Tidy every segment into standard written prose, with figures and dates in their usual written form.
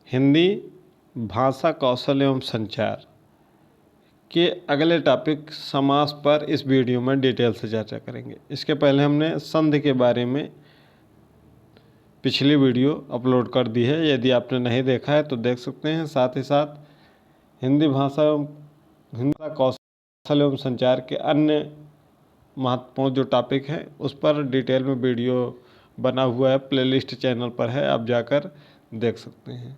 हिंदी भाषा कौशल एवं संचार के अगले टॉपिक समास पर इस वीडियो में डिटेल से चर्चा करेंगे। इसके पहले हमने संधि के बारे में पिछली वीडियो अपलोड कर दी है, यदि आपने नहीं देखा है तो देख सकते हैं। साथ ही साथ हिंदी भाषा कौशल एवं संचार के अन्य महत्वपूर्ण जो टॉपिक हैं उस पर डिटेल में वीडियो बना हुआ है, प्लेलिस्ट चैनल पर है, आप जाकर देख सकते हैं।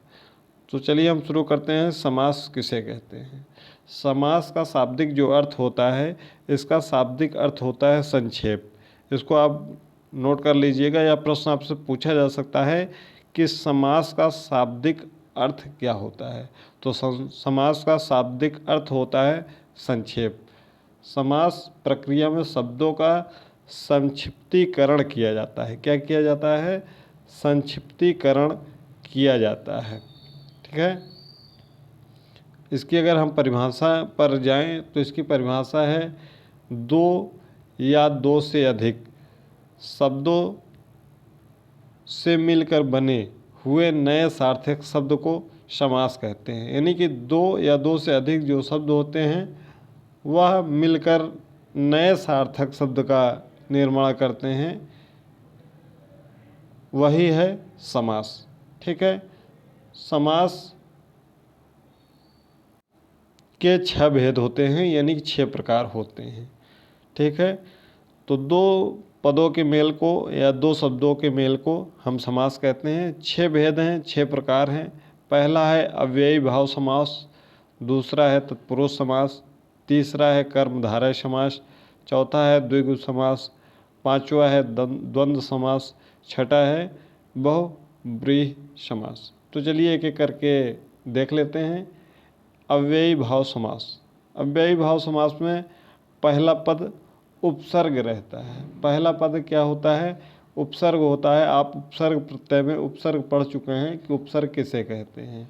तो चलिए हम शुरू करते हैं। समास किसे कहते हैं? समास का शाब्दिक जो अर्थ होता है, इसका शाब्दिक अर्थ होता है संक्षेप। इसको आप नोट कर लीजिएगा, या प्रश्न आपसे पूछा जा सकता है कि समास का शाब्दिक अर्थ क्या होता है। तो समास का शाब्दिक अर्थ होता है संक्षेप। समास प्रक्रिया में शब्दों का संक्षिप्तीकरण किया जाता है। क्या किया जाता है? संक्षिप्तीकरण किया जाता है। ठीक है। इसकी अगर हम परिभाषा पर जाएं तो इसकी परिभाषा है दो या दो से अधिक शब्दों से मिलकर बने हुए नए सार्थक शब्द को समास कहते हैं। यानी कि दो या दो से अधिक जो शब्द होते हैं वह मिलकर नए सार्थक शब्द का निर्माण करते हैं, वही है समास। ठीक है। समास के 6 भेद होते हैं, यानी कि 6 प्रकार होते हैं। ठीक है। तो दो पदों के मेल को या दो शब्दों के मेल को हम समास कहते हैं। 6 भेद हैं, 6 प्रकार हैं। पहला है अव्ययी भाव समास, दूसरा है तत्पुरुष समास, तीसरा है कर्मधारय समास, चौथा है द्विगु समास, पांचवा है द्वंद्व समास, छठा है बहुव्रीहि समास। तो चलिए एक एक करके देख लेते हैं। अव्ययी भाव समास। अव्ययी भाव समास में पहला पद उपसर्ग रहता है। पहला पद क्या होता है? उपसर्ग होता है। आप उपसर्ग प्रत्यय में उपसर्ग पढ़ चुके हैं कि उपसर्ग किसे कहते हैं।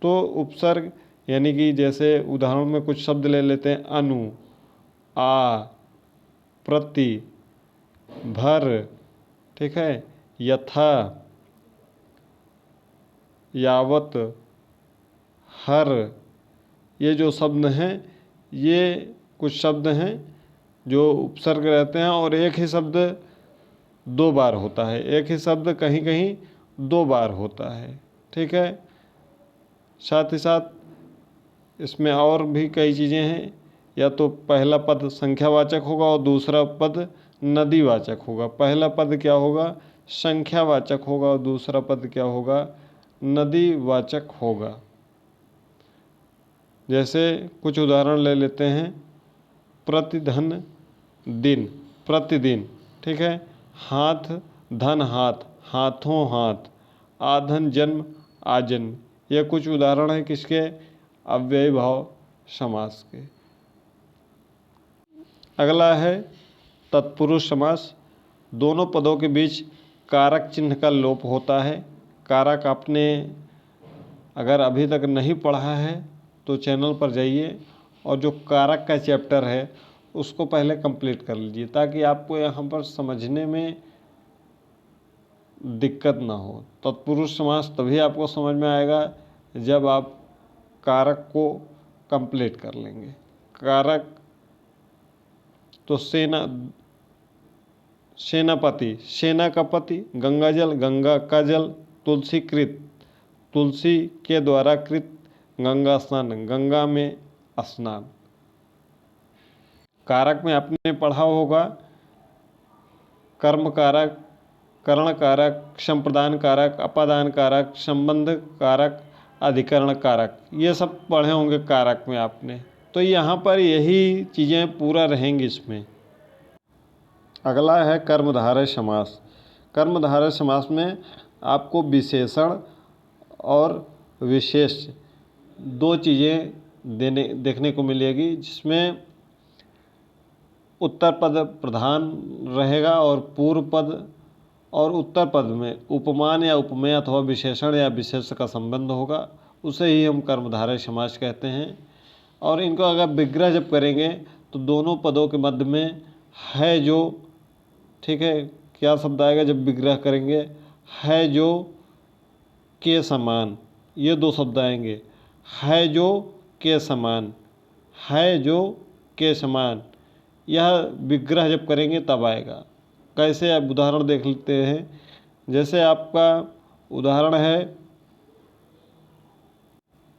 तो उपसर्ग यानी कि जैसे उदाहरण में कुछ शब्द ले लेते हैं, अनु, आ, प्रति, भर, ठीक है, यथा, यावत, हर। ये जो शब्द हैं ये कुछ शब्द हैं जो उपसर्ग रहते हैं और एक ही शब्द 2 बार होता है। एक ही शब्द कहीं कहीं 2 बार होता है। ठीक है। साथ ही साथ इसमें और भी कई चीज़ें हैं। या तो पहला पद संख्यावाचक होगा और दूसरा पद नदीवाचक होगा। पहला पद क्या होगा? संख्यावाचक होगा और दूसरा पद क्या होगा? नदीवाचक होगा। जैसे कुछ उदाहरण ले लेते हैं। प्रतिधन, दिन, प्रतिदिन। ठीक है। हाथ, धन, हाथ, हाथों, हाथ, आधन, जन्म, आजन्म। ये कुछ उदाहरण हैं किसके? अव्ययी भाव समास के। अगला है तत्पुरुष समास। दोनों पदों के बीच कारक चिन्ह का लोप होता है। कारक आपने अगर अभी तक नहीं पढ़ा है तो चैनल पर जाइए और जो कारक का चैप्टर है उसको पहले कंप्लीट कर लीजिए, ताकि आपको यहाँ पर समझने में दिक्कत ना हो। तत्पुरुष समास तभी आपको समझ में आएगा जब आप कारक को कंप्लीट कर लेंगे। कारक तो सेनापति, सेना का पति, गंगाजल, गंगा का जल, तुलसी कृत, तुलसी के द्वारा कृत, गंगा स्नान, गंगा में स्नान। कारक में आपने पढ़ा होगा कर्म कारक, करण कारक, संप्रदान कारक, अपादान कारक, संबंध कारक, अधिकरण कारक। ये सब पढ़े होंगे कारक में आपने। तो यहाँ पर यही चीज़ें पूरा रहेंगी इसमें। अगला है कर्मधारय समास। कर्मधारय समास में आपको विशेषण और विशेष 2 चीज़ें देखने को मिलेगी, जिसमें उत्तर पद प्रधान रहेगा और पूर्व पद और उत्तर पद में उपमान या उपमेय अथवा विशेषण या विशेष का संबंध होगा। उसे ही हम कर्मधारय समास कहते हैं। और इनको अगर विग्रह जब करेंगे तो दोनों पदों के मध्य में है जो, ठीक है, क्या शब्द आएगा जब विग्रह करेंगे? है जो के समान, ये दो शब्द आएंगे। है जो के समान, है जो के समान, यह विग्रह जब करेंगे तब आएगा। कैसे, आप उदाहरण देख लेते हैं। जैसे आपका उदाहरण है,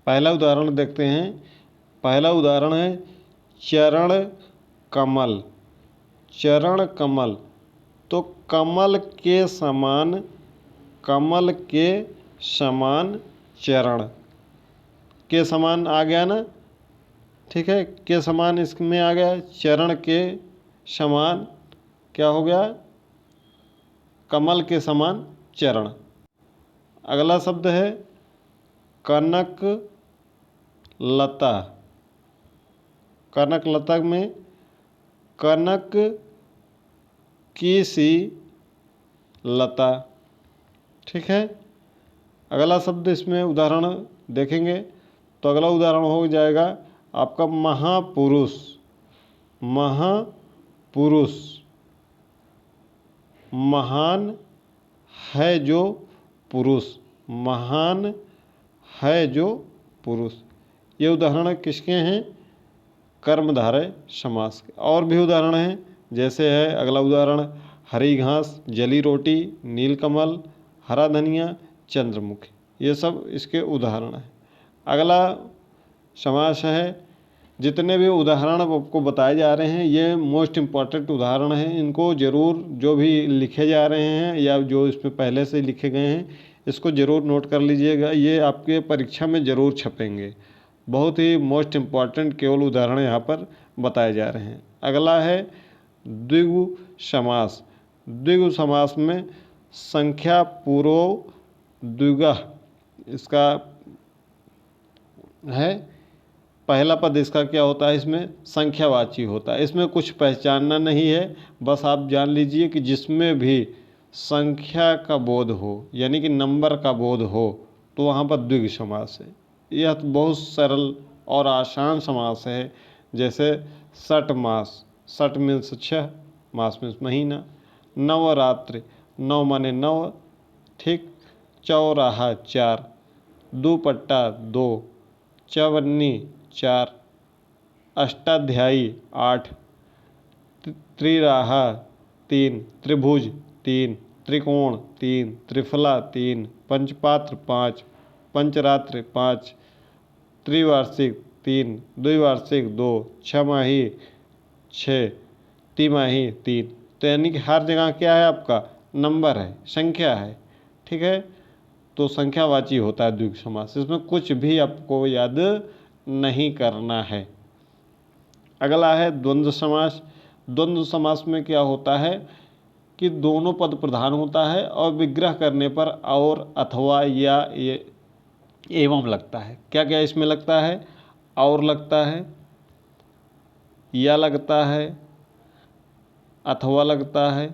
पहला उदाहरण देखते हैं। पहला उदाहरण है चरण कमल। चरण कमल, तो कमल के समान, कमल के समान चरण, के समान आ गया ना, ठीक है। के समान इसमें आ गया, चरण के समान क्या हो गया, कमल के समान चरण। अगला शब्द है कनक लता। कनक लता में कनक की सी लता, ठीक है। अगला शब्द इसमें उदाहरण देखेंगे तो अगला उदाहरण हो जाएगा आपका महापुरुष। महापुरुष, महान है जो पुरुष, महान है जो पुरुष। ये उदाहरण किसके हैं, कर्मधारय समास के। और भी उदाहरण हैं, जैसे है अगला उदाहरण हरी घास, जली रोटी, नीलकमल, हरा धनिया, चंद्रमुखी, ये सब इसके उदाहरण हैं। अगला समास है, जितने भी उदाहरण आपको बताए जा रहे हैं ये मोस्ट इम्पॉर्टेंट उदाहरण हैं। इनको ज़रूर, जो भी लिखे जा रहे हैं या जो इसमें पहले से लिखे गए हैं, इसको ज़रूर नोट कर लीजिएगा। ये आपके परीक्षा में ज़रूर छपेंगे। बहुत ही मोस्ट इम्पॉर्टेंट केवल उदाहरण यहाँ पर बताए जा रहे हैं। अगला है द्विगु समास। द्विगु समास में संख्या पूर्व द्विगुः इसका है। पहला पद इसका क्या होता है, इसमें संख्यावाची होता है। इसमें कुछ पहचानना नहीं है, बस आप जान लीजिए कि जिसमें भी संख्या का बोध हो, यानी कि नंबर का बोध हो, तो वहाँ पर द्विगु समास है। यह तो बहुत सरल और आसान समास है। जैसे षठ मास, षठ मीन्स 6, मास मीन्स महीना। नवरात्रि, नौ माने 9, ठीक। चौराहा 4, दुपट्टा 2, चवन्नी 4, अष्टाध्यायी 8, त्रिराहा 3, त्रिभुज 3, त्रिकोण 3, त्रिफला 3, पंचपात्र 5, पंचरात्र 5, त्रिवार्षिक 3, द्विवार्षिक 2, छमाही 6, तिमाही 3। तो यानी कि हर जगह क्या है, आपका नंबर है, संख्या है, ठीक है। तो संख्यावाची होता है द्विगु समास। इसमें कुछ भी आपको याद नहीं करना है। अगला है द्वंद्व समास। द्वंद्व समास में क्या होता है कि दोनों पद प्रधान होता है और विग्रह करने पर और, अथवा, या, एवं लगता है। क्या क्या इसमें लगता है, और लगता है, या लगता है, अथवा लगता है,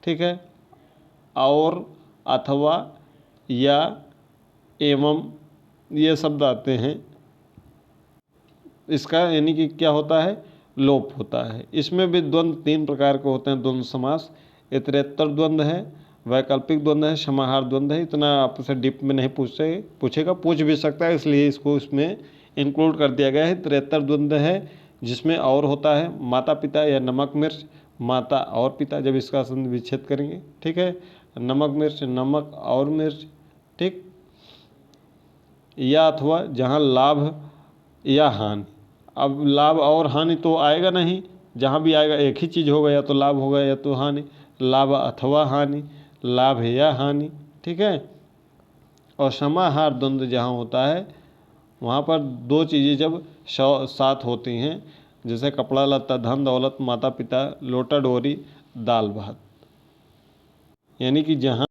ठीक है। और, अथवा, या, एवं, ये शब्द आते हैं। इसका यानी कि क्या होता है, लोप होता है। इसमें भी द्वंद्व 3 प्रकार के होते हैं द्वंद्व समास। इतरेत्तर द्वंद्व है, वैकल्पिक द्वंद्व है, समाहार द्वंद्व है। इतना आपसे डीप में नहीं पूछेगा, पूछ भी सकता है, इसलिए इसको इसमें इंक्लूड कर दिया गया है। इतरेत्तर द्वंद्व है जिसमें और होता है, माता पिता या नमक मिर्च, माता और पिता, जब इसका संधि विच्छेद करेंगे, ठीक है। नमक मिर्च, नमक और मिर्च, ठीक। या अथवा जहाँ लाभ या हानि। अब लाभ और हानि तो आएगा नहीं, जहाँ भी आएगा एक ही चीज़ होगा, या तो लाभ होगा या तो हानि। लाभ अथवा हानि, लाभ या हानि, ठीक है। और समाहार द्वंद्व जहाँ होता है वहाँ पर 2 चीज़ें जब साथ होती हैं, जैसे कपड़ा लत्ता, धन दौलत, माता पिता, लोटा डोरी, दाल भात। यानी कि जहाँ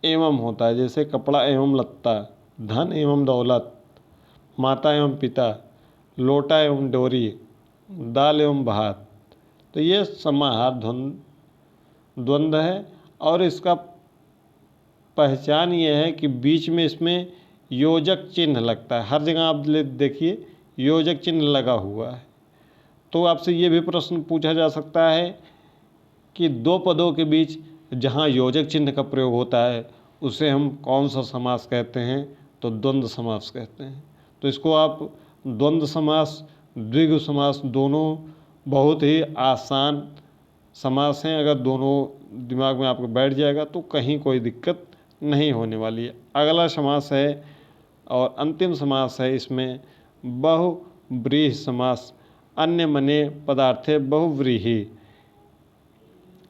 एवं होता है, जैसे कपड़ा एवं लत्ता, धन एवं दौलत, माता एवं पिता, लोटा एवं डोरी, दाल एवं भात, तो ये समाहार द्वंद्व है। और इसका पहचान ये है कि बीच में इसमें योजक चिन्ह लगता है। हर जगह आप देखिए योजक चिन्ह लगा हुआ है। तो आपसे ये भी प्रश्न पूछा जा सकता है कि 2 पदों के बीच जहाँ योजक चिन्ह का प्रयोग होता है उसे हम कौन सा समास कहते हैं? तो द्वंद्व समास कहते हैं। तो इसको आप द्वंद्व समास, द्विगु समास दोनों बहुत ही आसान समास हैं। अगर दोनों दिमाग में आपको बैठ जाएगा तो कहीं कोई दिक्कत नहीं होने वाली है। अगला समास है और अंतिम समास है इसमें बहुव्रीहि समास। अन्य मने पदार्थे बहुव्रीहि।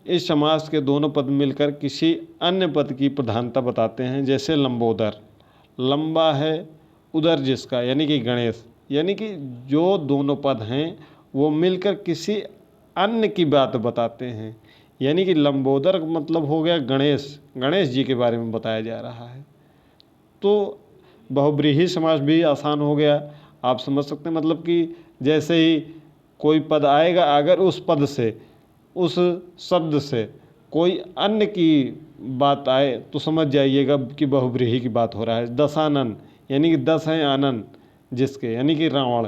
इस समास के दोनों पद मिलकर किसी अन्य पद की प्रधानता बताते हैं। जैसे लंबोदर, लंबा है उदर जिसका, यानी कि गणेश, यानी कि जो दोनों पद हैं वो मिलकर किसी अन्य की बात बताते हैं। यानी कि लंबोदर का मतलब हो गया गणेश, गणेश जी के बारे में बताया जा रहा है। तो बहुव्रीहि समास भी आसान हो गया, आप समझ सकते हैं। मतलब कि जैसे ही कोई पद आएगा, अगर उस पद से, उस शब्द से कोई अन्य की बात आए तो समझ जाइएगा कि बहुव्रीहि की बात हो रहा है। दशानन, यानी कि 10 हैं आनन जिसके, यानी कि रावण,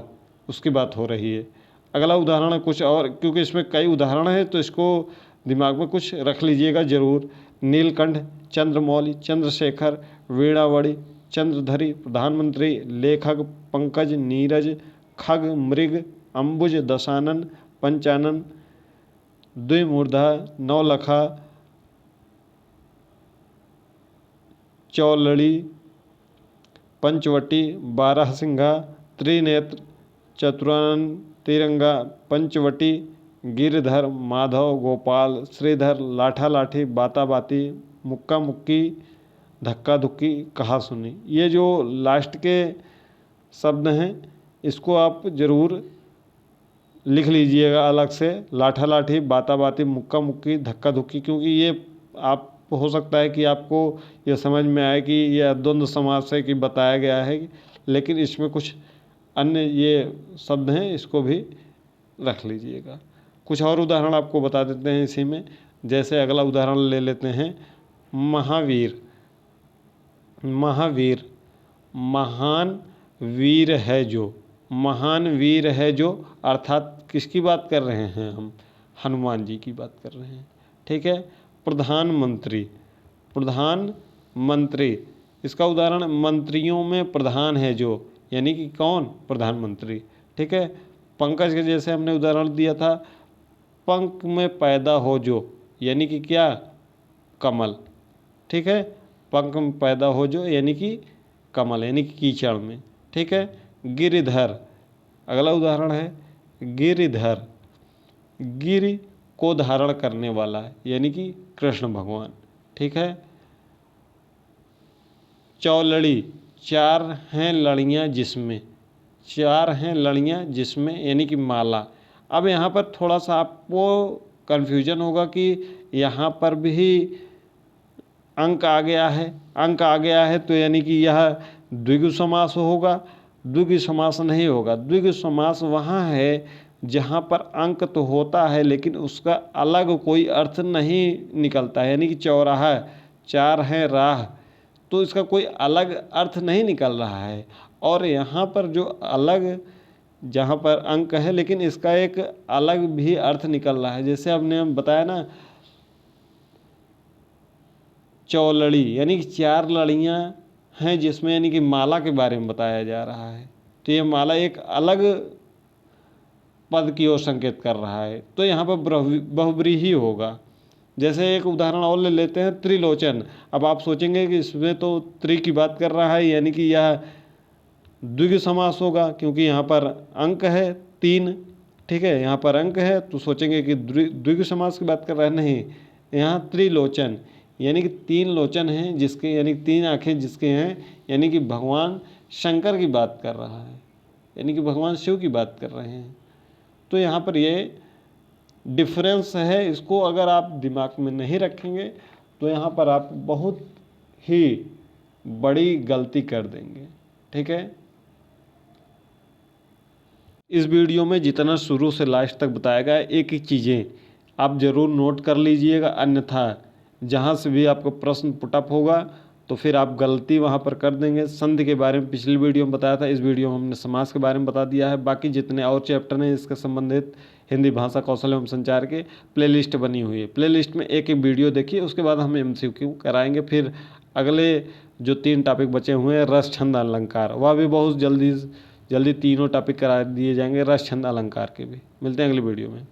उसकी बात हो रही है। अगला उदाहरण कुछ और, क्योंकि इसमें कई उदाहरण हैं तो इसको दिमाग में कुछ रख लीजिएगा ज़रूर। नीलकंठ, चंद्रमौली, चंद्रशेखर, वीणावड़ी, चंद्रधरी, प्रधानमंत्री, लेखक, पंकज, नीरज, खग, मृग, अंबुज, दशानन, पंचानन, द्विमूर्धा, नौलखा, चौलड़ी, पंचवटी, बारहसिंघा, त्रिनेत्र, चतुरानन, तिरंगा, पंचवटी, गिरधर, माधव, गोपाल, श्रीधर, लाठा लाठी, बाता बाती, मुक्का मुक्की, धक्का धुक्की, कहा सुनी। ये जो लास्ट के शब्द हैं इसको आप ज़रूर लिख लीजिएगा अलग से। लाठा लाठी, बाता बाती, मुक्का मुक्की, धक्का धुक्की, क्योंकि ये आप हो सकता है कि आपको ये समझ में आए कि यह द्वंद्व समास है कि बताया गया है, लेकिन इसमें कुछ अन्य ये शब्द हैं, इसको भी रख लीजिएगा। कुछ और उदाहरण आपको बता देते हैं इसी में। जैसे अगला उदाहरण ले लेते हैं महावीर। महावीर, महान वीर है जो, महान वीर है जो, अर्थात किसकी बात कर रहे हैं हम? हनुमान जी की बात कर रहे हैं। ठीक है। प्रधानमंत्री, प्रधानमंत्री, इसका उदाहरण मंत्रियों में प्रधान है जो, यानी कि कौन? प्रधानमंत्री। ठीक है। पंकज के जैसे हमने उदाहरण दिया था, पंख में पैदा हो जो, यानी कि क्या? कमल। ठीक है। पंख में पैदा हो जो यानी कि कमल, यानी कि कीचड़ में। ठीक है। गिरिधर, अगला उदाहरण है गिरिधर, गिरि को धारण करने वाला, यानी कि कृष्ण भगवान। ठीक है। चौलड़ी, चार हैं लड़ियाँ जिसमें, चार हैं लड़ियाँ जिसमें, यानी कि माला। अब यहाँ पर थोड़ा सा आपको कन्फ्यूजन होगा कि यहाँ पर भी अंक आ गया है, अंक आ गया है तो यानी कि यह द्विगु समास होगा। द्विगु समास नहीं होगा। द्विगु समास वहाँ है जहाँ पर अंक तो होता है लेकिन उसका अलग कोई अर्थ नहीं निकलता है। यानी कि चौराहा, चार हैं राह, तो इसका कोई अलग अर्थ नहीं निकल रहा है। और यहाँ पर जो अलग, जहाँ पर अंक है लेकिन इसका एक अलग भी अर्थ निकल रहा है। जैसे हमने हम बताया ना, चौलड़ी, यानी कि चार लड़ियाँ हैं जिसमें, यानी कि माला के बारे में बताया जा रहा है। तो ये माला एक अलग पद की ओर संकेत कर रहा है, तो यहाँ पर बहुव्रीहि होगा। जैसे एक उदाहरण और ले लेते हैं, त्रिलोचन। अब आप सोचेंगे कि इसमें तो त्रि की बात कर रहा है, यानी कि यह द्विगु समास होगा क्योंकि यहाँ पर अंक है 3। ठीक है। यहाँ पर अंक है तो सोचेंगे कि द्विगु समास की बात कर रहा है। नहीं, यहाँ त्रिलोचन, यानी कि 3 लोचन हैं जिसके, यानी 3 आँखें जिसके हैं, यानी कि भगवान शंकर की बात कर रहा है, यानी कि भगवान शिव की बात कर रहे हैं। तो यहाँ पर ये डिफरेंस है। इसको अगर आप दिमाग में नहीं रखेंगे तो यहाँ पर आप बहुत ही बड़ी गलती कर देंगे। ठीक है। इस वीडियो में जितना शुरू से लास्ट तक बताया गया है, एक एक चीज़ें आप ज़रूर नोट कर लीजिएगा, अन्यथा जहाँ से भी आपको प्रश्न पुटअप होगा तो फिर आप गलती वहाँ पर कर देंगे। संधि के बारे में पिछली वीडियो में बताया था, इस वीडियो में हमने समास के बारे में बता दिया है। बाकी जितने और चैप्टर हैं इसके संबंधित हिंदी भाषा कौशल एवं संचार के प्लेलिस्ट बनी हुई है। प्लेलिस्ट में एक एक वीडियो देखिए, उसके बाद हम MCQ कराएंगे। फिर अगले जो 3 टॉपिक बचे हुए हैं, रस छंद अलंकार, वह भी बहुत जल्दी जल्दी तीनों टॉपिक करा दिए जाएंगे, रस छंद अलंकार के भी। मिलते हैं अगली वीडियो में।